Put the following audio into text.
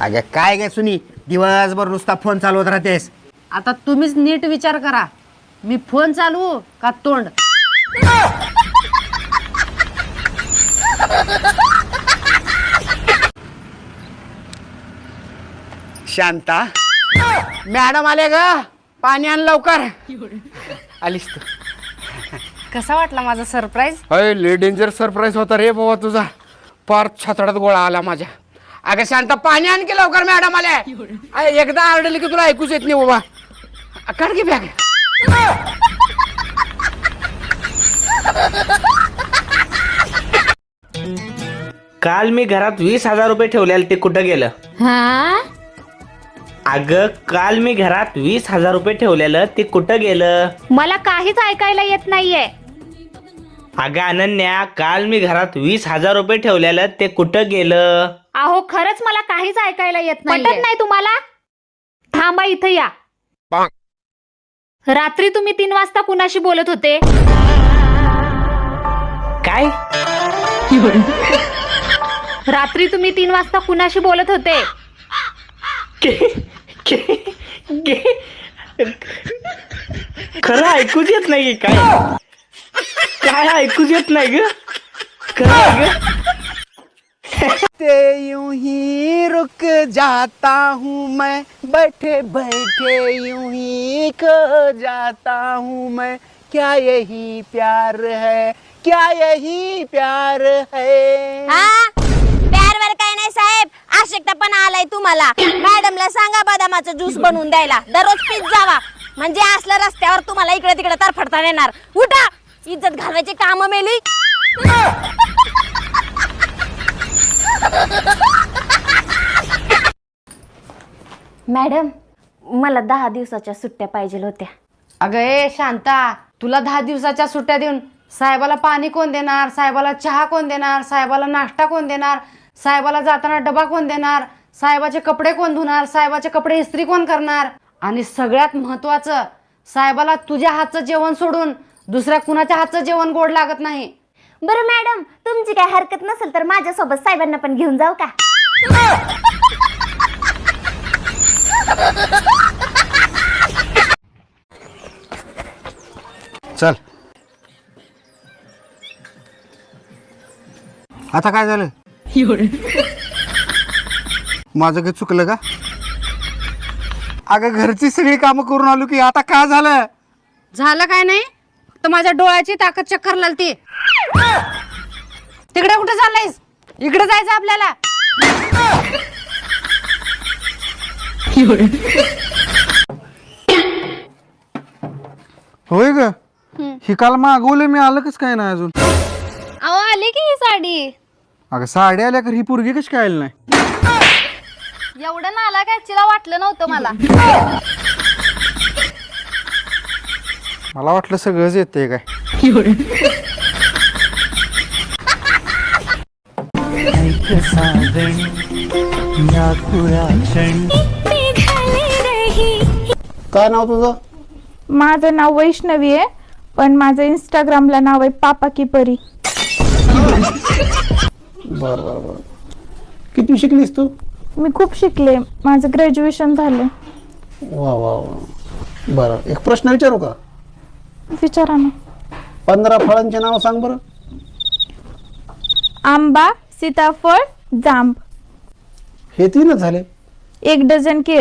अगं काय गे सुनी, दिवसभर नुसता फोन चालवत राहतेस. आता तुम्हीच नीट विचार करा, मी फोन चालवू का तोंड? शांता, मॅडम आले ग, पाणी आण लवकर. आलीस तू? कसा वाटला माझा सरप्राईज? अय लय डेंजर सरप्राईज होता रे बाबा तुझा. पार छातडात गोळा आला माझ्या. अगं शांता, पाणी आण की लवकर, मॅडम आले. एकदा आरडली की तुला ऐकूच येत नाही बाबा. काढ की बॅग. काल मी घरात 20,000 रुपये ठेवलेले, ते कुठं गेलं? हा अगं काल मी घरात 20,000 रुपये ठेवलेलं, ते कुठं गेलं? मला काहीच ऐकायला येत नाहीये. अगं अनन्या, काल मी घरात 20,000 रुपये ठेवलेलं, ते कुठं गेलं? अहो खरंच मला काहीच ऐकायला येत नाही. पटत नाही तुम्हाला? थांबा, इथं या. रात्री तुम्ही 3 वाजता कुणाशी बोलत होते? काय? रात्री तुम्ही 3 वाजता कुणाशी बोलत होते? खरं ऐकूच येत नाही काय? काय ऐकूच येत नाही ग? खरं ते यूं ही रुक जाता हूँ मैं, बैठे बैठे यूं ही खो जाता हूँ मैं. क्या यही प्यार है, क्या यही प्यार है? प्यारवर काय नाही साहेब, आवश्यकता पण आलाय तुम्हाला. मॅडमला सांगा बदामाचा ज्यूस बनवून द्यायला, दररोज पीत जावा. म्हणजे असलं रस्त्यावर तुम्हाला इकडे तिकडे तरफडता येणार. उठा, इज्जत घालवायची काम मेली. मॅडम, मला 10 दिवसाच्या सुट्ट्या पाहिजे होत्या. अगं ए शांता, तुला 10 दिवसाच्या सुट्ट्या देऊन साहेबाला पाणी कोण देणार? साहेबाला चहा कोण देणार? साहेबाला नाश्ता कोण देणार? साहेबाला जाताना डबा कोण देणार? साहेबाचे कपडे कोण धुणार? साहेबाचे कपडे इस्त्री कोण करणार? आणि सगळ्यात महत्वाचं, साहेबाला तुझ्या हातचं जेवण सोडून दुसऱ्या कुणाच्या हातचं जेवण गोड लागत नाही. बरं मॅडम, तुमची काय हरकत नसेल तर माझ्यासोबत साहेबांना पण घेऊन जाऊ का? चल. आता काय झालं? माझं काही चुकलं का? अगं घरची सगळी कामं करून आलो की आता काय झालं? झालं काय नाही, तर माझ्या डोळ्याची ताकद चक्कर लागते. तिकडे कुठे चाललायस? इकडे जायचं आपल्याला. होय ग, ही काल मागवलं मी, आलं कस काय नाही अजून? अहो आली की ही साडी. अगं साडी आल्या तर ही पोरगी कशी काय आली नाही? एवढं नाला काय चिला वाटलं नव्हतं मला. मला वाटलं सगळंच येते काय. काय नाव तुझं? माझं नाव वैष्णवी आहे, पण माझं इंस्टाग्रामला नाव आहे पापा की परी. बर बर बर. किती शिकलीस तू? मी खूप शिकले, माझं ग्रॅज्युएशन झालं. वा वा वा. बरं, एक प्रश्न विचारू का? विचारा ना. 15 फळांचे नाव सांग बरं. आंबा, सीताफळ, जांब. हे 3च झाले. 1 डझन केळ.